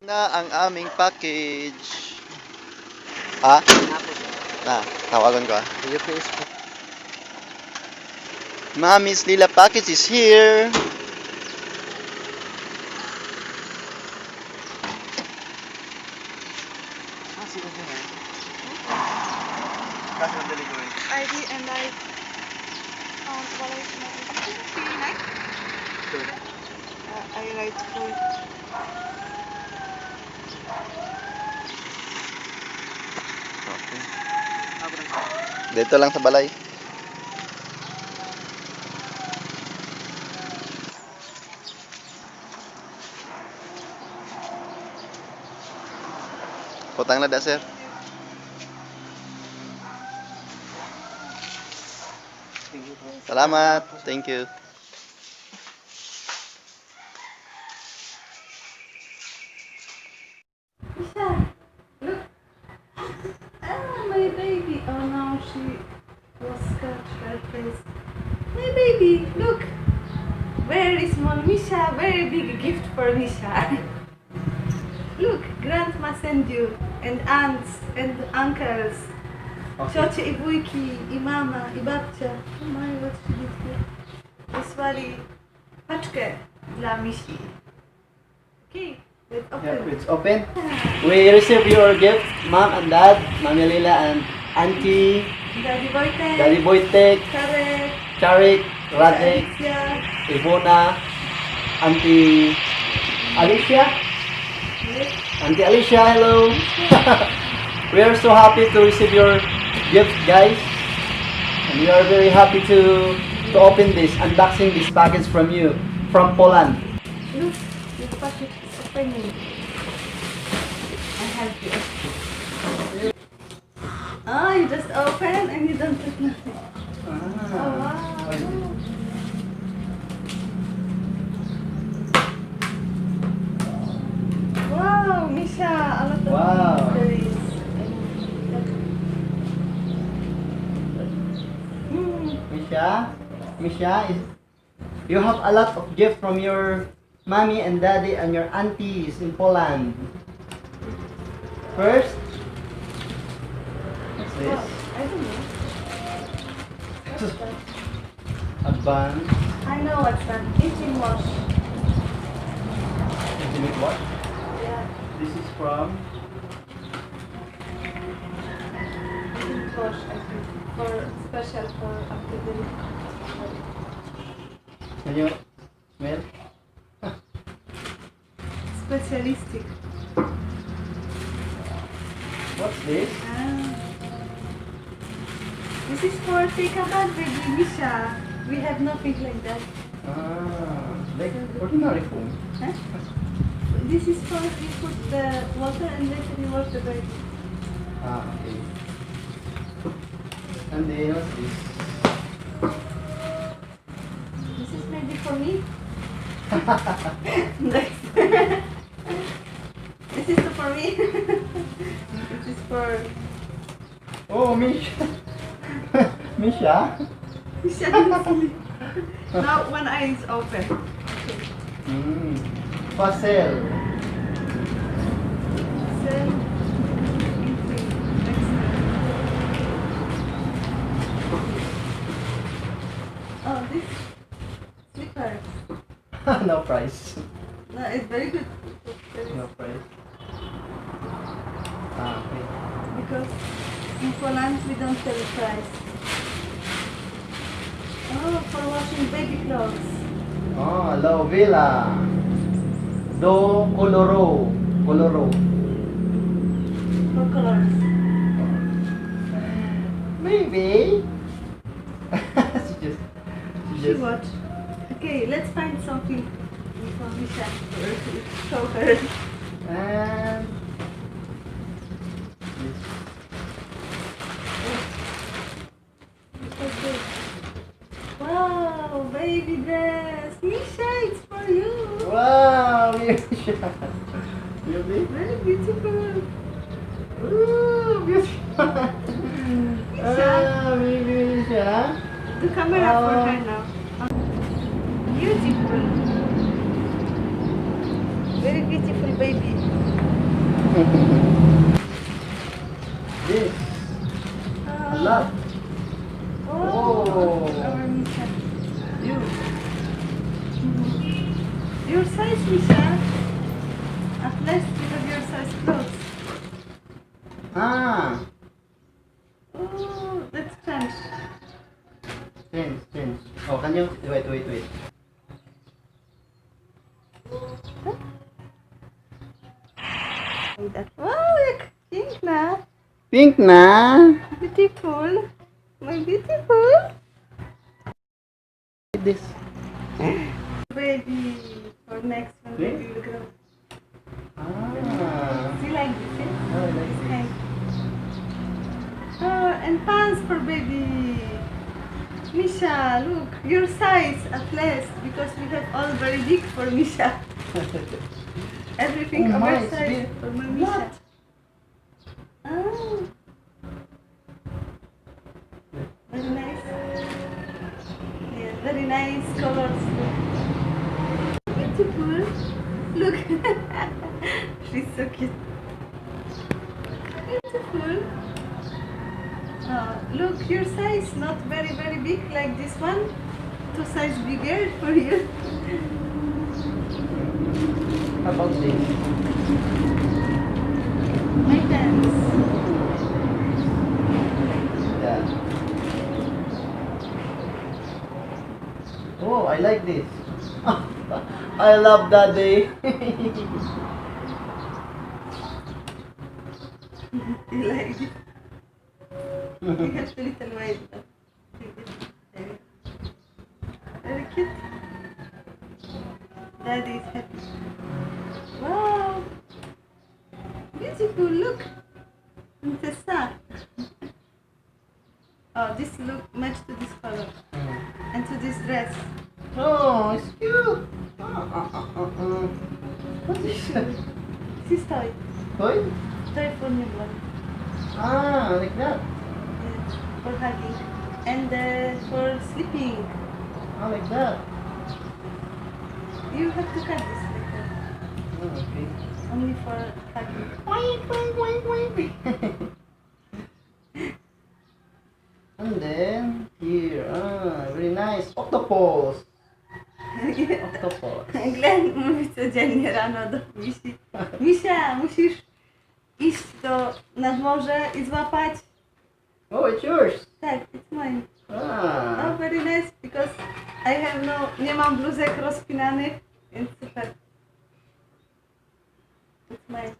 Na ang aming package. Ha? Tawagan ko ah. Mommy's Lila package is here. Cash on delivery. ID and what is my ID? Good. I write food. Okay. Dito lang sa balay. Potang na da, sir. Salamat. Thank you. Isha, look. Ah, my baby. Oh no, she was scratched her face. My baby, look. Very small Misha, very big gift for Misha. Look, grandma sent you, and aunts, and uncles. Ciocia i wujki, i mama, i babcia. Oh my, what she did here. Wysłali paczkę dla Misi. Okay, let's open. Yeah, it's open. We receive your gift, Mom and Dad, Mami Lila and Auntie, Daddy Wojtek, Daddy Wojtek, Karek, Charik, Radek, Alicia, Ivona, Auntie Alicia. Auntie Alicia, hello. We are so happy to receive your gift, guys. And we are very happy to open this, unboxing this package from you, from Poland. Look, your package is opening. I help you. Oh, you just open and you don't put nothing. Oh, wow. Wow, Misha, a lot of Wow. mysteries. Mm. Misha, you have a lot of gift from your mommy and daddy and your aunties in Poland. First, what's Wow, this? I don't know. What's that? Advance I know what's that. Eating wash. intimate watch. Yeah, This is from eating wash, I think. For special for after the. Can you smell? Specialistic. What's this? This is for take a bath, baby Misha. We have nothing like that. Like ordinary phone. Huh? This is for you put the water and later you wash the baby. Okay. And then what's this? This is maybe for me. Next. This is for me. This is for Oh, Misha. Misha? Misha. Now one eye is open. Puzzle. So, next. Oh, this slippers. No price. No, it's very good. No price. Okay. Because in Poland we don't tell the price. Oh, for washing baby clothes. Oh, aloe vera. Do coloro. Coloro. For colors. Maybe. she She just. watch. Okay, let's find something for Misha to show her. And. What's this? Wow, baby dress. Misha, it's for you. Wow, Misha. Really? Very beautiful. Ooh, beautiful. Misha, Baby Misha. the camera for Oh. her now. Beautiful. Very beautiful baby. This. A lot. Oh, Oh. our Misha. You. Your size, Misha. At least you have your size clothes. Ah. Oh, that's change. Change. Oh, can you wait. Like that. Wow, jak piękna. Piękna. Beautiful. My beautiful. This. Baby. For next one, Okay. baby will grow. Ah. See like this, yeah? Oh, I like This this. kind. Oh, and pants for baby. Misha, look, your size at least, because we have all very big for Misha. Everything Oh my, it's oversized big. for my Misha. What? Oh. Very nice. Yeah, very nice colors. Beautiful. Look. She's so cute. Beautiful. Look, your size not very big like this one. 2 size bigger for you. How about this? My pants. Yeah. Oh, I like this. I love Daddy. You like it? You have the little white. Very cute. Daddy is happy. Wow! Beautiful, look! It's a Oh, this look match to this color and to this dress. Oh, it's cute. What's this shoe? This is toy. Toy? Toy for newborn. Ah, like that. Yes, for hugging. And for sleeping. Ah, like that. You have to cut this like that. Oh, okay. Only for hugging. And then here, very nice. Octopus. Octopus. Glenn mówi codziennie rano do Misi. Misia, musisz iść nad morze i złapać. Oh, it's yours. Tak, it's mine. Ah. Oh, very nice, because I have nie mam bluzek rozpinanych, więc super. It's mine.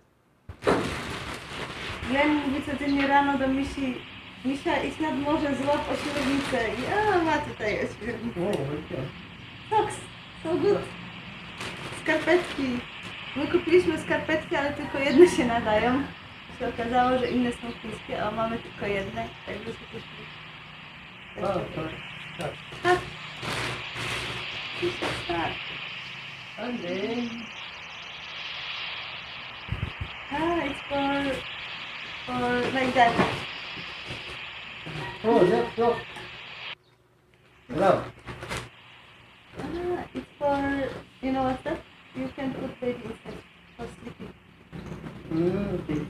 Glenn mówi codziennie rano do Misi, Misia, idź nad morze, złap ośmiornicę. I ma tutaj ośmiornicę. Oh, okay. Socks, so good. Skarpetki. My kupiliśmy skarpetki, ale tylko jedne się nadają. Się okazało, że inne są chińskie, a mamy tylko jedne. Także się cieszymy. Oh, sorry. Cut. Tak. Tak. And then, It's for like that. oh, look. Hello. It's for, you know what's that? You can put baby inside for sleeping. Okay.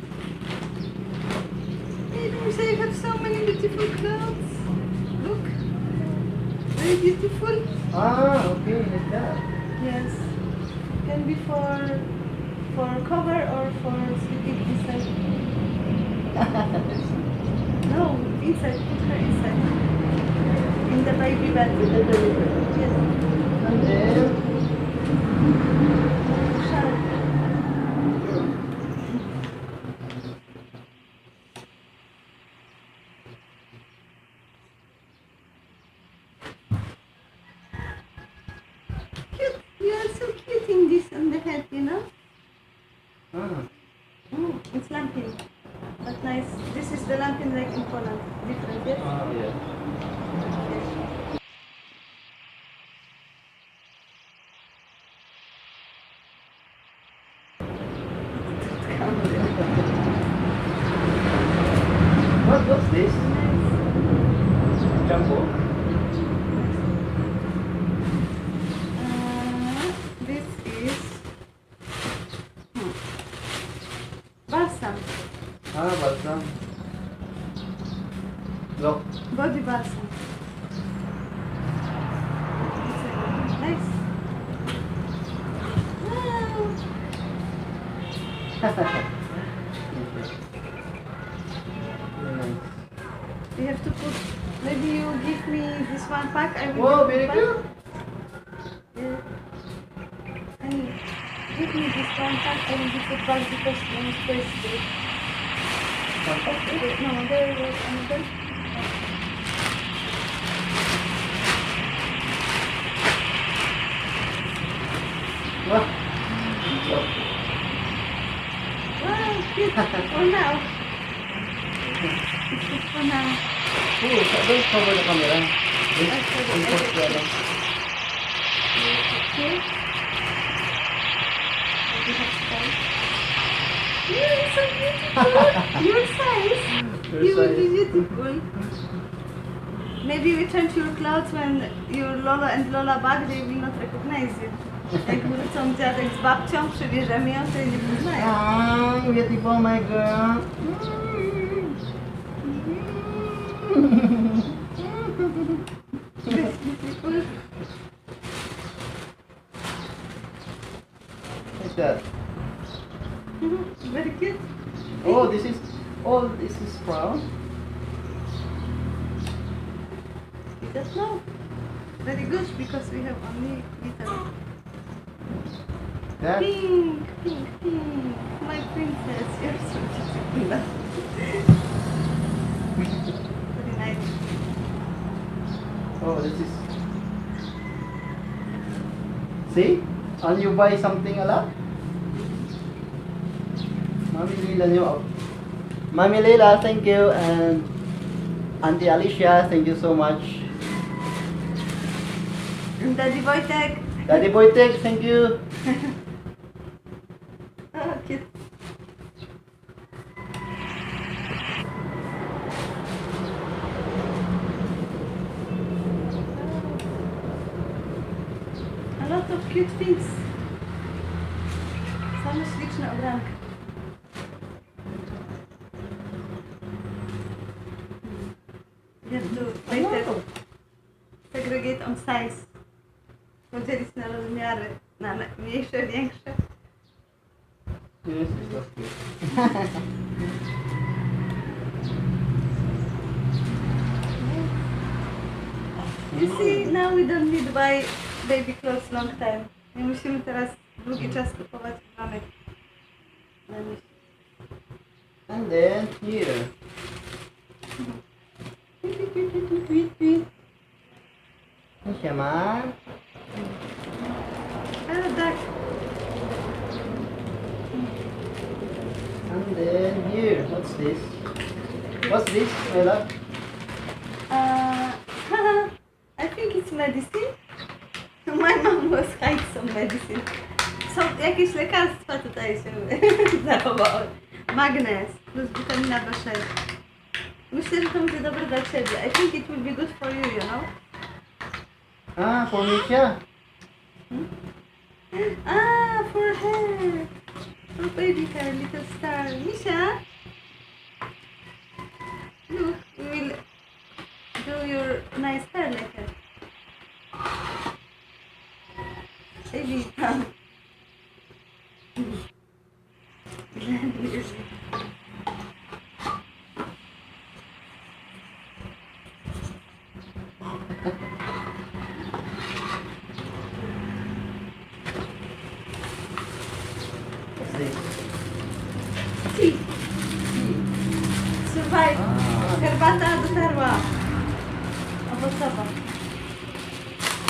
Hey, Lucia, you have so many beautiful clothes. Look. Very beautiful. Ah, okay, like that. Yes. Can be for cover or for sleeping inside. No, inside. Put her inside. In the baby bed. Yes. And then, Shower. Cute. You are so cute in this on the head, you know? ah, It's lamping. But nice. This is the lamping like in Poland. Different, yes? yeah. What's this? Jumbo? This is bar balsam. Ah, balsam. Look. Body balsam. Nice. Wow. We have to put. Maybe you give me this one pack. I will. Wow, give you very back. good. Yeah. And give me this one pack. I will give it back because no space there. Okay, no, there was another. Wow. Wow, cute. For now. It's good for now. Oh, don't cover the camera. Import the alam. Okay. We have size. You're so beautiful. Your size. Your You will size. be beautiful. Maybe we change your clothes when your Lola and Lola back, they will not recognize you. Jak wrócą dziadek z babcią, przybierzemy ją, to jej nie poznają. Ah, beautiful, my girl. Beautiful. What's that? Very cute. Oh, this is from. We don't know. Very good because we have only little. That. Pink, pink, pink. My princess, you're so beautiful. Very nice. Oh, this is. See? And you buy something a lot? Mami Leila, Mami Leila, thank you, and Auntie Alicia, thank you so much. And Daddy Wojtek. Daddy Wojtek, thank you. Oh, cute. A lot of cute things. Same śliczne ubranka. You have to later segregate on size. Podzielić na rozmiary, na mniejsze, większe. Yes, it was good. You see, now we don't need to buy baby clothes long time. Nie musimy teraz długi czas kupować ubranek. Na nich. And then here. Siema. Tak. And then here, what's this? What's this, Ella? I think it's medicine. My mom was hiding some medicine. Są jakieś lekarstwa tutaj się zachowały. Magnez plus witamina B6. Myślę, że to będzie dobre dla ciebie. I think it will be good for you, you know? Ah, for Misha. Ah, for her. For baby her, little star. Misha? Look, we will do your nice hair like her. Baby, come. What's this? Tea. Survive. Herbata dotarła. Owocowa.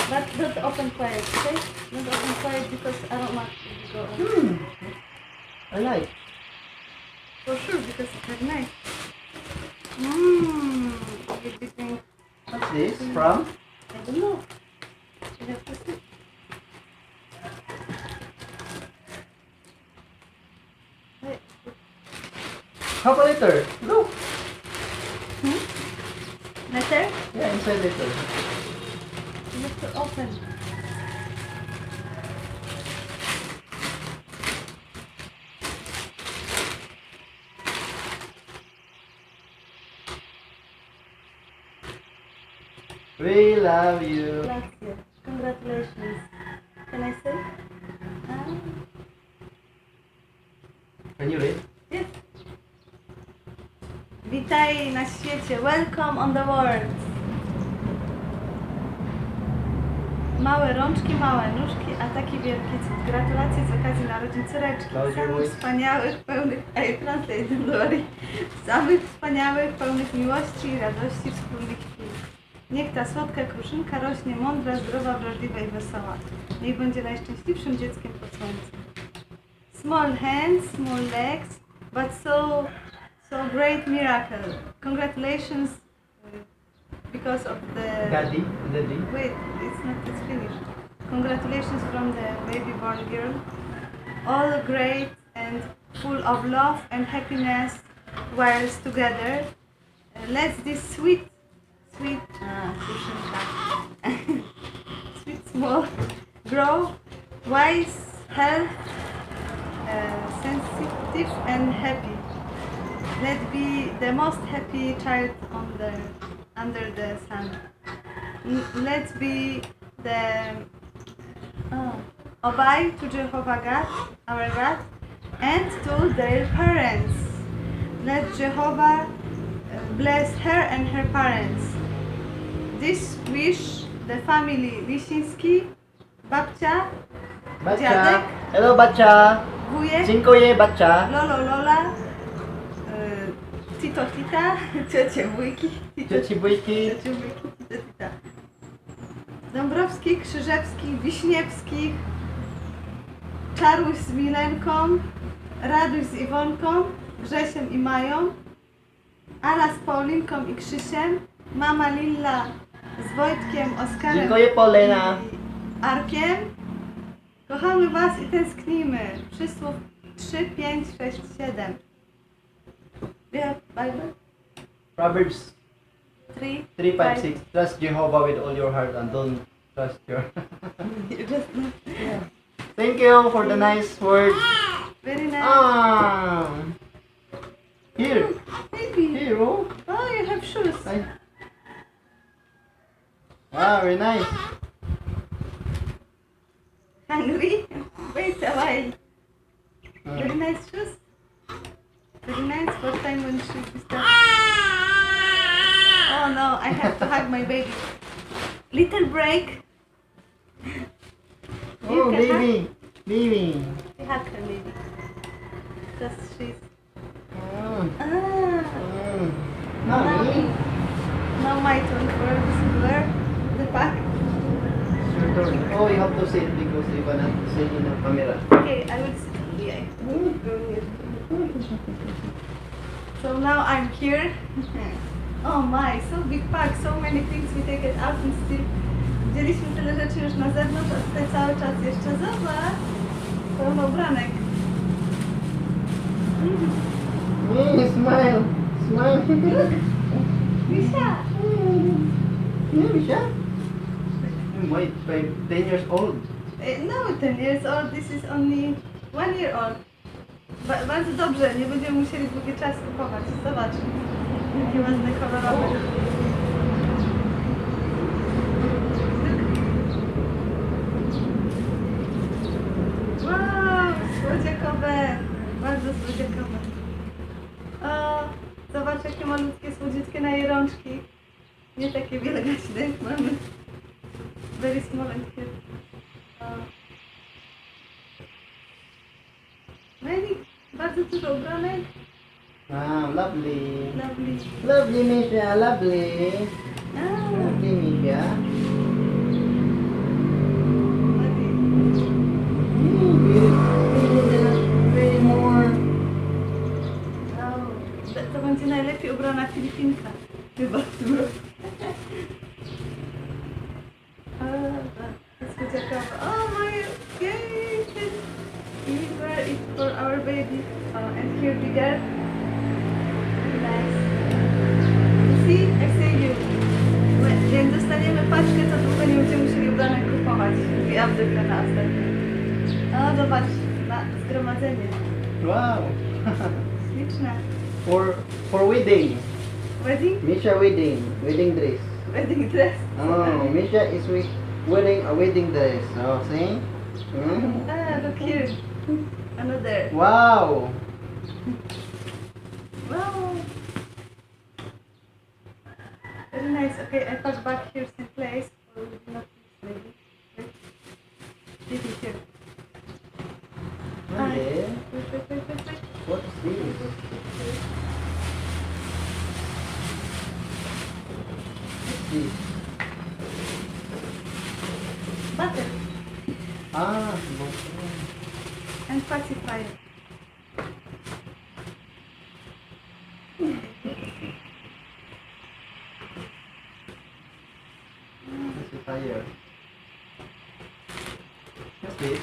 But don't open quiet, okay? Don't open quiet because I don't want to go on. I like. For sure, because it's very nice. Mmm. What's this from? I don't know. You have to see. Wait. Calculator. Look. Letter? Yeah, inside letter. You have to open. We love you. Grazie. Congratulations. Can I say? Can you read? Yes. Witaj na świecie. Welcome on the world. Małe rączki, małe nóżki, a taki wielki cud. Gratulacje z okazji narodzin córeczki. Samych wspaniałych, pełnych... translate, don't worry. Samych wspaniałych, pełnych miłości i radości wspólnych chwil. Niech ta słodka kruszynka rośnie mądra, zdrowa, wrażliwa i wesoła. Niech będzie najszczęśliwszym dzieckiem pod słońcem. Small hands, small legs, but so great miracle. Congratulations because of the... Daddy? Wait, it's finished. Congratulations from the baby born girl. All great and full of love and happiness whilst together. Let's this sweet, sweet small grow, wise, health, sensitive and happy. Let be the most happy child under the sun. Let's be the obey to Jehovah God, our God, and to their parents. Let Jehovah bless her and her parents. This wish the family Lisiński, babcia, dziadek, hello babcia, wujek, dziękuję babcia, lolo lola, tito tita, ciocie wujki, cioci bójki, tito tita. Dąbrowskich, Krzyżewskich, Wiśniewskich, Czaruś z Milenką, Raduś z Iwonką, Grzesiem i Mają, Ala z Paulinką i Krzysiem, mama Lilla z Wojtkiem, Oskarem dziękuję Polena. i Arkiem. Kochamy Was i tęsknimy. Przysłów 3, 5, 6, 7. Yeah, Bible? Proverbs 3, 3, 5, 6. Trust Jehovah with all your heart and don't trust your... You just yeah. Thank you for the nice words. Very nice. Here. Baby. Here, oh. Oh, you have shoes. Wow, very nice. Hungry? Wait a while. Very nice shoes. Very nice. What time when should we start? Oh no, I have to hug my baby. Little break. Oh, can baby. Baby. We hug her baby. Because she's... Mm. Mommy. Mommy. Now my turn for the pack. It's your turn. Oh, you have to sit because you're gonna sit in the camera. Okay, I will sit here. Go here. So now I'm here. Oh my, so big pack, so many things we take it out and still. Wzięliśmy tyle rzeczy już na zewnątrz, a tutaj cały czas jeszcze zobacz. Pełno ubranek. Smile. Smile. Misia! Yeah, Misha. Wait, 10 years old. No, 10 years old, this is only 1 year old. Bardzo dobrze, nie będziemy musieli długi czas kupować. Zobacz, jakie ładne kolorowe. Wow, słodziakowe, bardzo słodziakowe. O, zobacz jakie malutkie, słodziutkie na jej rączki. Nie takie wielgaśne jak mamy. Very small and cute. Many, bardzo dużo ubranek. Wow, lovely. Lovely. Lovely, Misha, lovely. Lovely, Misha. Way more. To będzie najlepiej ubrana Filipinka. Chyba w tym roku. It's słodziakowe. Oh my, yay! We wear it for our baby. And here bigger. Nice. See, I say you. Jak dostaniemy paczkę, to długo nie będziemy musieli ubranek kupować. I abdylka na następny. O, zobacz, na zgromadzenie. Wow. Śliczne. For wedding. Wedding? Misha wedding. Wedding dress. Wedding dress. Oh, Misha is wearing a wedding dress. Oh, see? Look here. Another. Wow! Wow. Very nice. Okay, I pack back here some place. Or not maybe. This is here. Okay. Wait. What is this? What's this? Butter Ah, butter. and pacifier. Pacifier. What's this?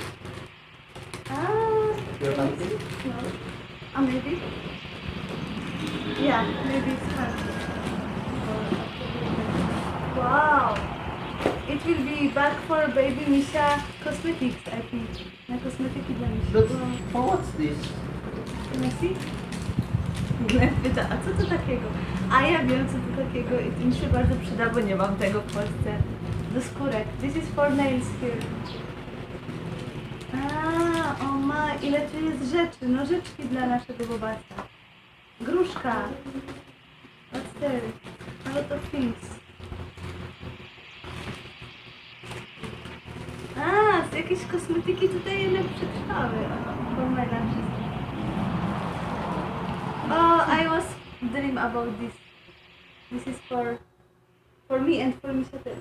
Your panty? No. Maybe. Yeah, maybe it's fun. Wow. It will be back for baby Misha cosmetics, I think. Na kosmetyki dla Mishi. That's, Wow. oh, what's this? Can I see? Glenn pyta, a co to takiego? A ja wiem, co to takiego i to mi się bardzo przyda, bo nie mam tego w Polsce. Do skórek. This is for nails here. O ma, ile tu jest rzeczy. Nożyczki dla naszego bobasa. Gruszka. What's there? A lot of things. Z jakieś kosmetyki tutaj jednak przetrwały. For my lunches. Oh, I was dream about this. This is for me and for Misha too.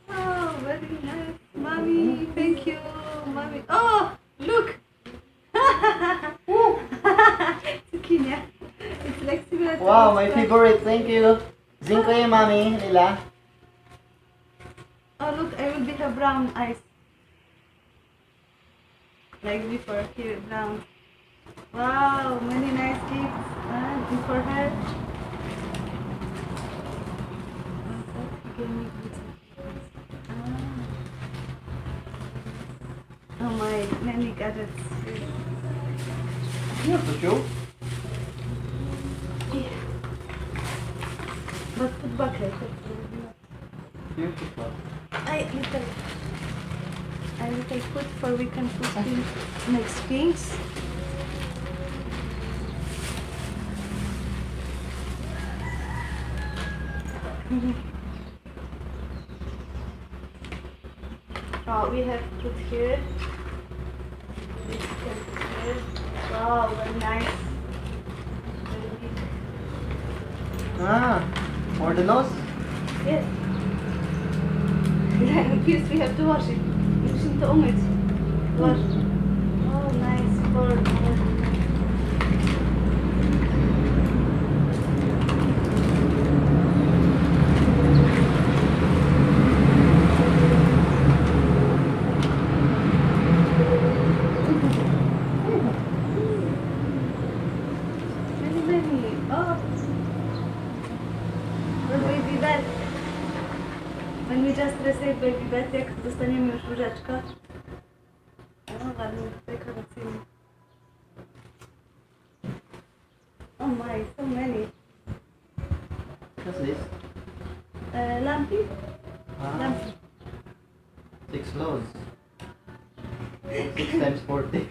Oh, very nice. Mommy, thank you. Mommy. Oh, look. Zucchini. It's like similar to Wow, my this one. favorite. Thank you. Dziękuję, mami. Nila. Oh, look, I will be her brown eyes. Like before, here, brown. Wow, many nice gifts. And for her. Oh my, many gadgets. You have to show. Yeah. But put back later. Beautiful. I little put for we can put in next things. Oh, we have put here. This can put here. Wow, very nice. Very big. For the nose? Yes. First we have to wash it. Musimy to umyć. Wash. Oh, nice. For many. Oh. For baby bed. When we just receive baby bed, jak dostaniemy już łóżeczko. O, ładnie, dekoracyjnie. Oh my, so many. What's this? Lampy? Lampy. 6 loads. 6 times 40.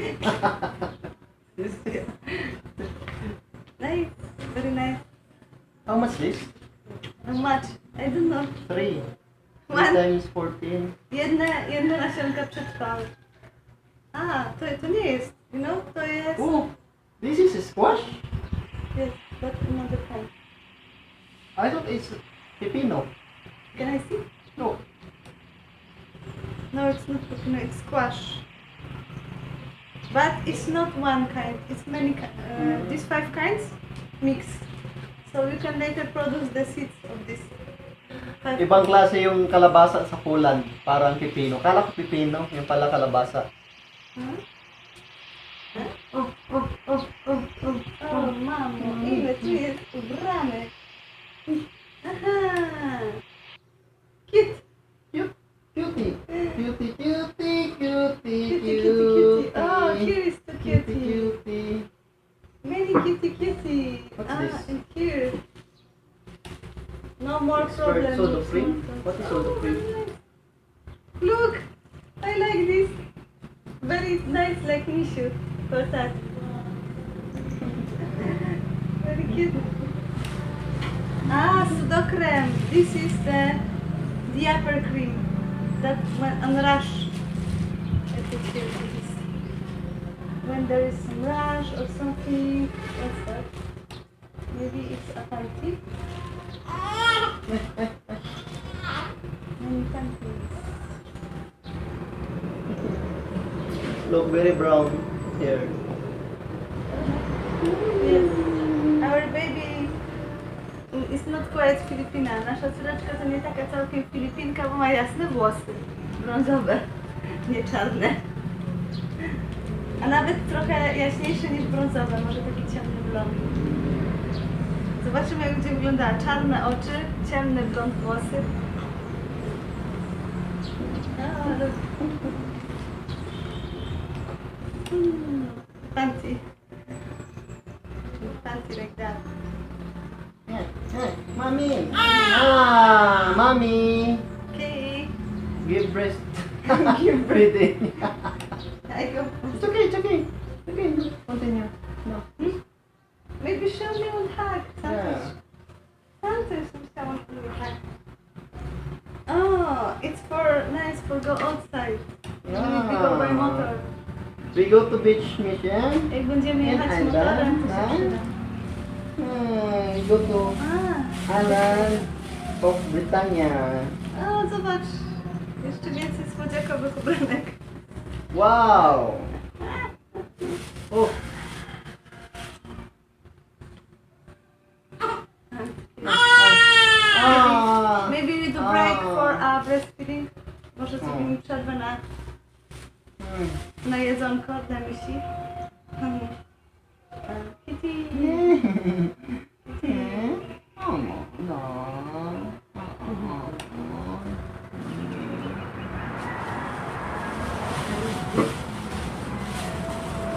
Nice, very nice. How much this? How much? I don't know. 3. 3 One. times 14. Jedne nasionka przetrwały. To nie jest, you know, to jest... Oh, this is a squash? Yes, but another kind. I thought it's pepino. Can I see? No. No, it's not pepino, it's squash. But it's not one kind, it's many these 5 kinds mixed. So you can later produce the seeds of this. 5 Ibang klase yung kalabasa sa Poland. Parang pepino. Kala ko pepino, yung pala kalabasa. O, mamo, ile tu jest ubranek. Aha. Cute. Cutie. Cutie, cutie, cutie, Cutie, cutie. cutie. Oh, here is the Cutie, cutie. cutie. Many cutie. What's this? And here. No more problems. Soda cream? What is soda cream? Look, I like this. Very nice, like Mishu. For that. Very cute. Ah, Sudocrem. This is the diaper cream. That when on rash. I put here this. When there is some rash or something. What's that? Maybe it's a panty. Many panties. Look very brown here. Yes. Our baby is not quite Filipina. Nasza córeczka to nie taka całkiem Filipinka, bo ma jasne włosy. Brązowe, nie czarne. A nawet trochę jaśniejsze niż brązowe, może taki ciemny blond. Zobaczymy, jak będzie wyglądała. Czarne oczy, ciemny blond włosy. Fancy. Fancy like that. Mommy! Mommy! Okay. Give breast. Give breathing. I go. It's okay, it's okay. Okay, continue. No. Maybe show me one hug. Yeah. Santos, someone to me hug. Oh, it's for nice for go outside. Yeah. We go by motor. We go to beach mission. Jak będziemy jechać And motorem, to się then, przyda. We go to Island of Britannia. O, zobacz. Jeszcze więcej słodziakowych ubranek. Wow! Oh. Maybe we do break for breastfeeding. Może zrobimy przerwę na jedzonko dla misi. Kitty. Kitty. No.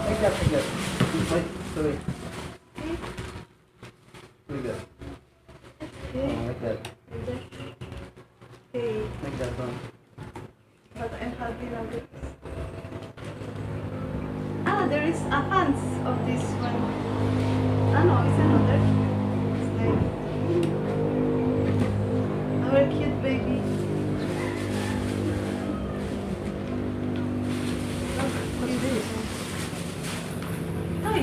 Like that. Wait, sorry. Like that. Okay. Like that. Okay. Like that one. But I'm happy now. Ah, there is a pants of this one. Ah no, it's another. It's like our cute baby. Look, what is this? Hi.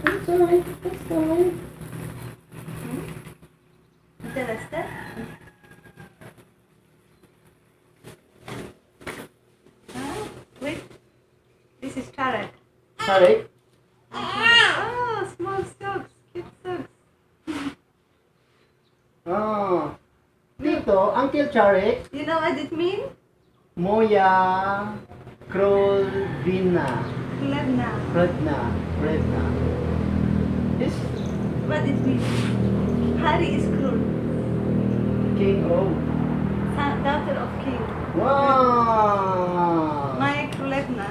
That's alright. That's alright. Interested? Wait. This is carrot. Sorry. Oh, small socks. Cute socks. Oh. Dito, Uncle Charik, You know what it means? Moya Krolvina. Gladna. Redna. This What it means? Harry is cruel. king of. Daughter of king. Wow. My Królewna.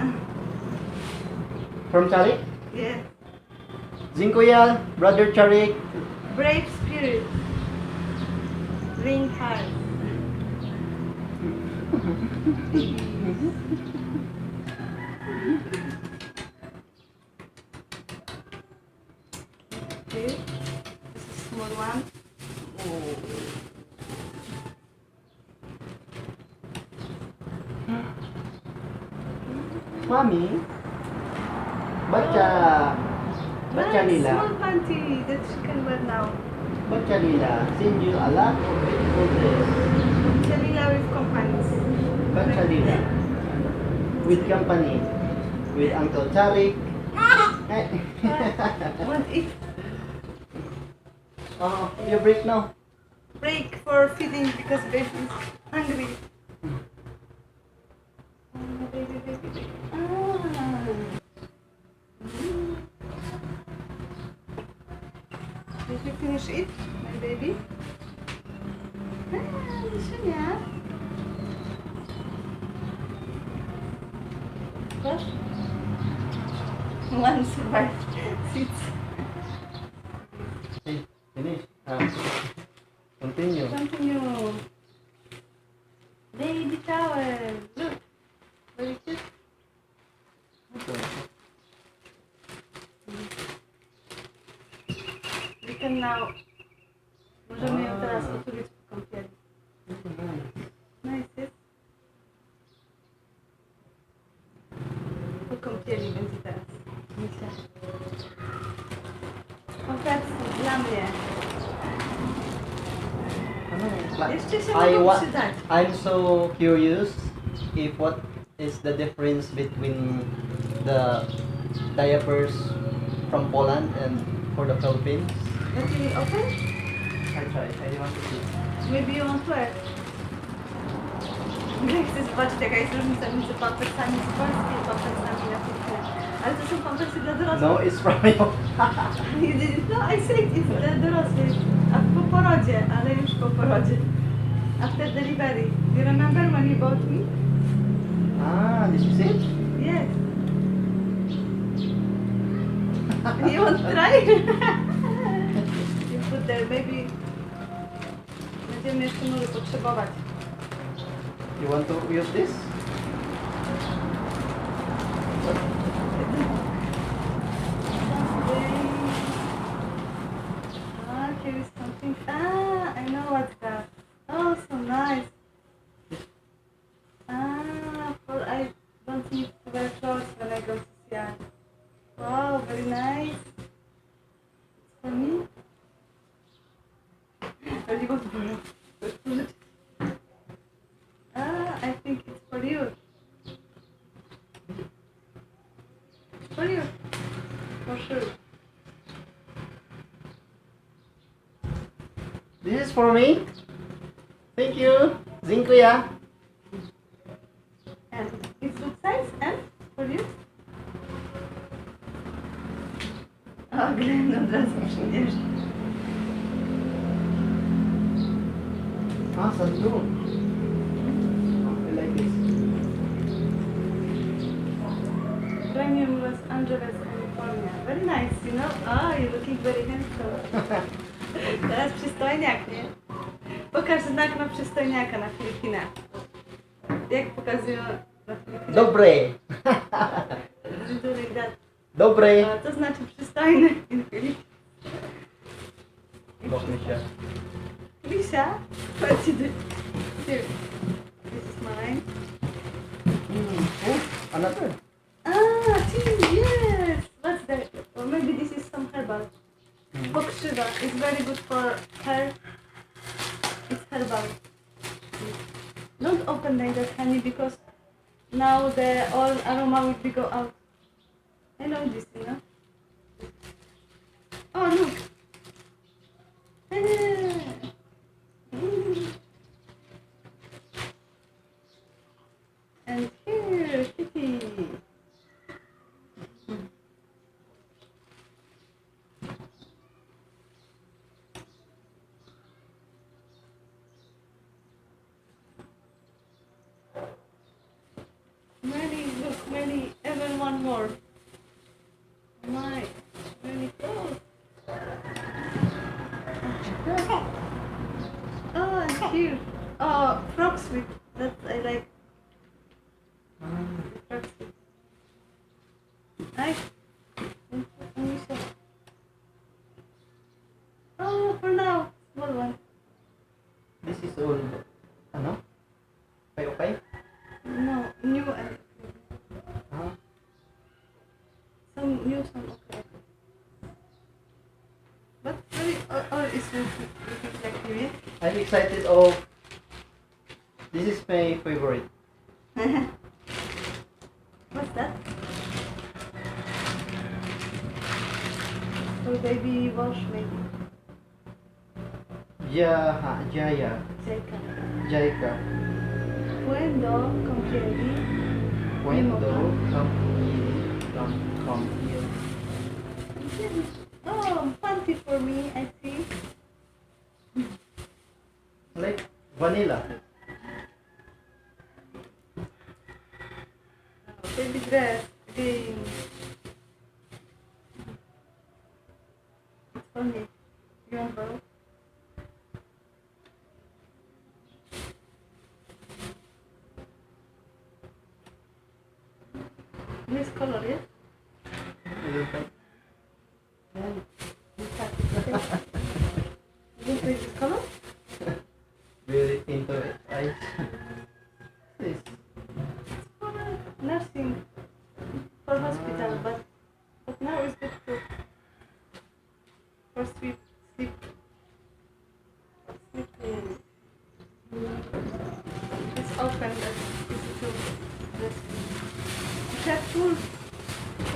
From Charik? Yeah. Zinkuya, brother Charik. Brave spirit. Ring heart. Okay. This is small one. Mami, baca Nice, Lila. small panty that she can wear now. Baca Lila. Send you a lot of beautiful dress. Shalila with companies. Baca Lila. With company. With Uncle Charik. Want it? Oh, you break now. Break for feeding because baby is hungry. Baby. Did you finish it, my baby? Shunya. What? One survived. Sits. Hey. Finish. Continue. Continue. Baby towel. Look. Very cute. We can now. Możemy ją teraz otulić w kąpieli. Nice, jest? Po kąpieli będzie teraz. Myślę. Obecnie dla mnie. Jeszcze się mogą przydać. I'm so curious if what is the difference between the diapers from Poland and for the Philippines. Let me open? I try. I want to see. Maybe you want to wear. Chcę zobaczyć jaka jest różnica między pampersami z Polski i pampersami na Filipinach. Ale to są pampersy dla dorosłych. No, it's from you. You didn't know? I said it's dla dorosłych. A po porodzie, ale już po porodzie. After delivery. You remember when you bought me? Ah, this is it? Yes. You want to try? You put there, maybe. Będziemy jeszcze nury potrzebować. You want to use this? Ah, here is something. Ah, I know what's that. Oh, so nice. Ah, for I don't need to wear clothes when I go to Sian. Wow, very nice. It's for me. Or you want to borrow? Ah, I think it's for you. For you. For sure. This is for me. Thank you. Dziękuję. And it's good size and for you? Oh, Glenn od razu przyjdziesz. Ah, sandu. I like this. Premium Los Angeles, California. Very nice, you know? Oh, you're looking very handsome. Teraz przystojniak, nie? Pokaż znak na przystojniaka na Filipinach. Jak pokazują na Filipinach? Dobre. Do like that. Dobre. To znaczy przystojny in Filipinach. Misia. Misia? What you do? Here. This is mine. Oh, another. Ah, tea, yes! What's that? Or maybe this is some herbal. Pokrzywa. It's very good for hair. It's herbal. Don't open like that, honey, because now the all aroma will be go out. I know this, you know? Oh, look! And here, kitty. Many, look, many, even one more. My, many clothes. Oh, and here. Oh, frog sweet. That I like. Frog sweet. Nice. Oh, for now, small one. This is all. Ano? Okay. No, new and Huh? some new, some okay. But really, all is looking like new. I'm excited of. This is my favorite. What's that? For baby wash maybe. Jaya. Jacob. Jaika. Cuando compieli. Cuando come here. Oh, panty for me, I see. Like vanilla. Baby dress again. It's for me. You want borrow? This color, yeah? You play this color? Very into it. This. For nursing, for hospital, but now it's good for sleep. It's open, but it's too this. Careful.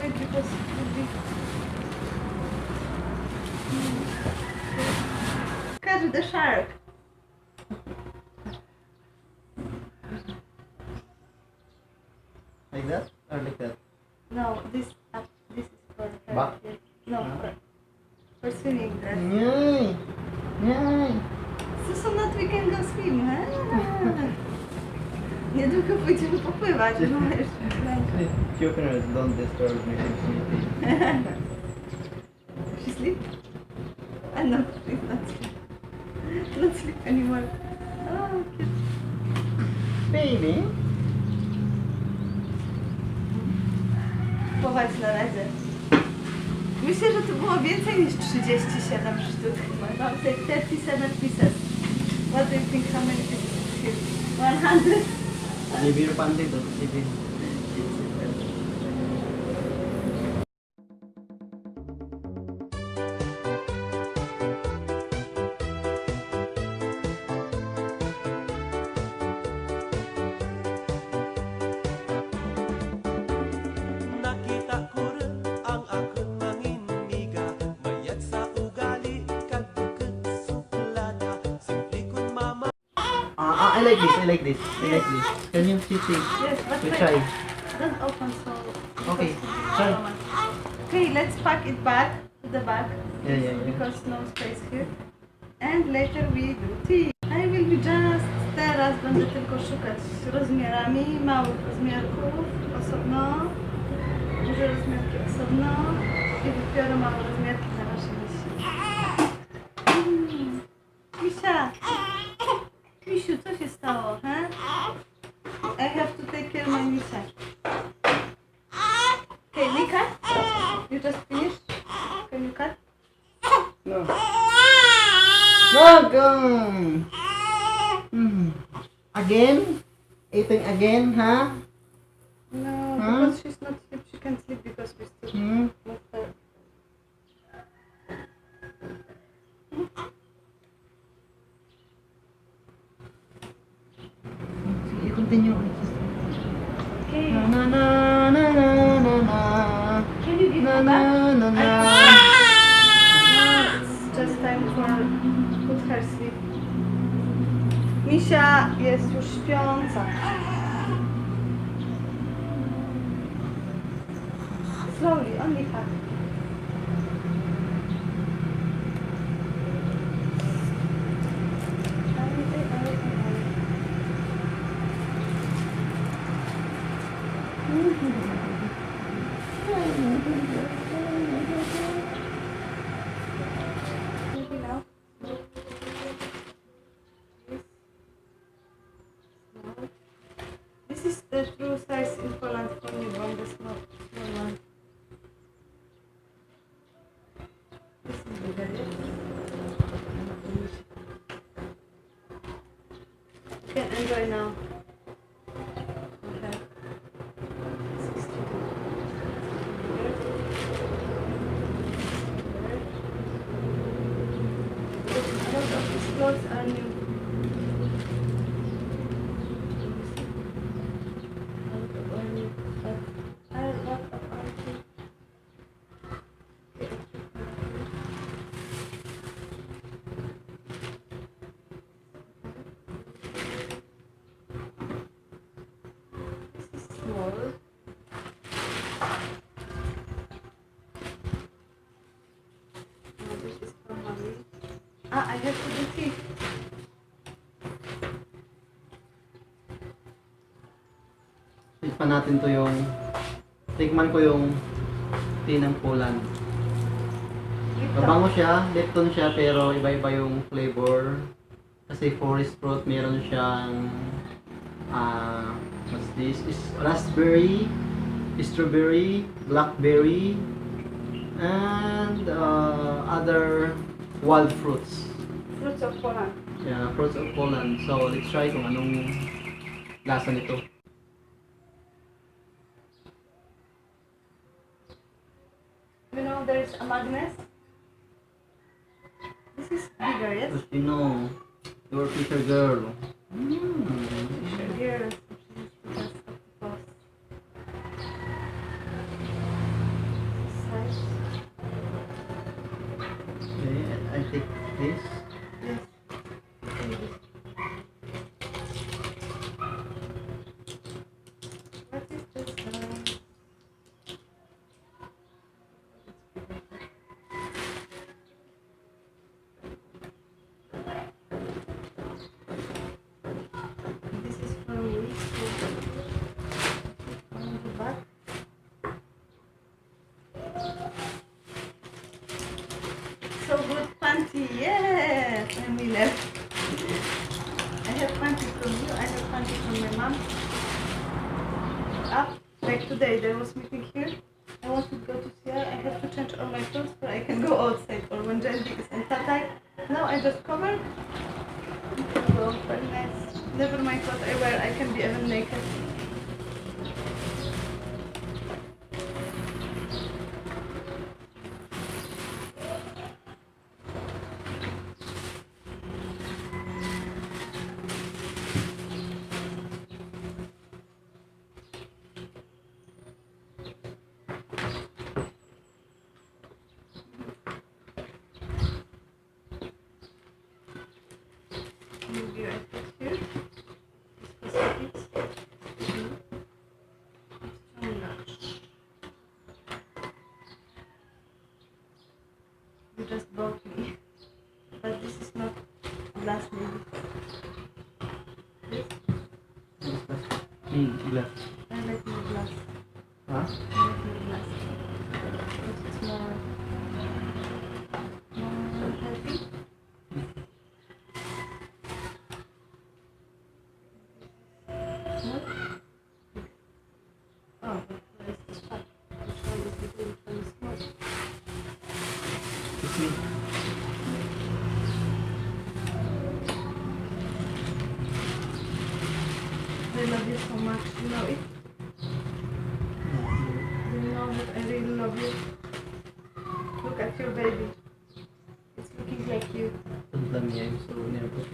Wait, because it will be. Catch the shark. Like that? Or like that? No, this is for her. Back? No, for swimming. Yay! Yay! So not we can go swim, huh? Niedługo pójdziemy popływać. No, jeszcze Cucumbers don't disturb me. She sleep? No, she's not sleep. Not sleep anymore. Oh, cute. Baby? Chować na razie. Myślę, że to było więcej niż 37 sztuk. Mam 37 pieces. What do you think? How many pieces is here? 100? Bibir pandai to. Bibir. Nakita ko rin ang akong manginniga, mayat sa ugali, kadukot suplada, simple kong mama. I like this. I like this. I like this. Can you see? Yes, but We wait. try. Don't open so. Okay, because try. Okay, let's pack it back to the back. Yeah. Because no space here. And later we do tea. I will be just teraz będę tylko szukać rozmiarami, małych rozmiarków osobno, duże rozmiarki osobno i dopiero małe rozmiarki na nasze misi. Misia! Misiu, co się stało, he? I have to take care my Misia. Okay, Mika? You just finished? Can you cut? No. No, go. Again? Eating again, huh? No, Huh? because she's not sleep. She can't sleep because we still move her. Sige, continue. Okay. Na na na na na na na. Can you give Na her na back? na na. No, it's just time for put her sleep. Misia jest już śpiąca. Slowly, only half. Maybe now. This is the true size in Poland for newborn, the small one. This is bigger. Can enjoy now. Okay. 62. A lot of these clothes are new. This is small. This is for mommy. I have to do tea. Tikman natin to yung tikman ko yung tea ng Poland. Mabango siya, Lipton siya, pero iba-iba yung flavor. Kasi forest fruit, meron siyang what's this? Is raspberry, strawberry, blackberry, and other wild fruits. Fruits of Poland. Yeah, fruits of Poland. So let's try kung anong lasa nito. You know, there's a magnet. This is bigger, yes? But you know, you're a Peter girl. Here, this is the best size. Okay, I take this. Yes. What is this size? This is from me. On the back. So good panty, yes! I'm winner. I have panty from you, I have panty from my mom. Up, like today, there was meeting here. I want to go to see her, I have to change all my clothes so I can go outside. Or when Jendy is in Tatai. Now I just cover. So, very nice. Never mind what I wear, I can be even naked. Maybe I put here. Specifics. Too much. You just bought me. But this is not glass maybe. This? Glass. I like more glass. Huh? I like more glass. Because it's more healthy. What? Oh, but where is this part? Which one is the big, which one is small? It's me. I love you so much, you know it? You know that I really love you. Look at your baby. It's looking like you. Don't let me, I'm so nervous.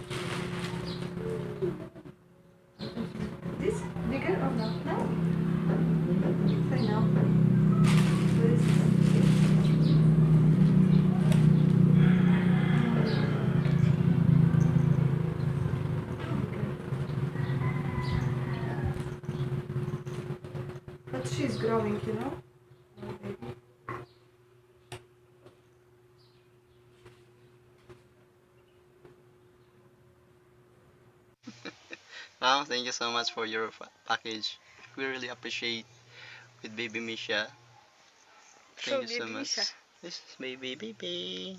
This bigger or not? No? Say no. Where is it? But she's growing, you know? Oh, baby. Mom, thank you so much for your package. We really appreciate with baby Misha. Thank you so much. This is baby.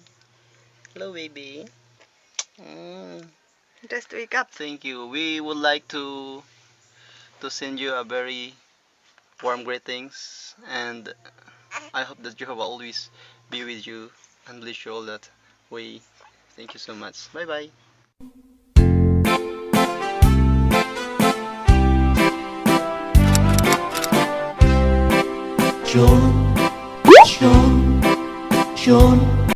Hello, baby. Mm, Just wake up. thank you. We would like to send you a very warm greetings, and I hope that Jehovah always be with you and bless you all that way. Thank you so much. Bye bye. John,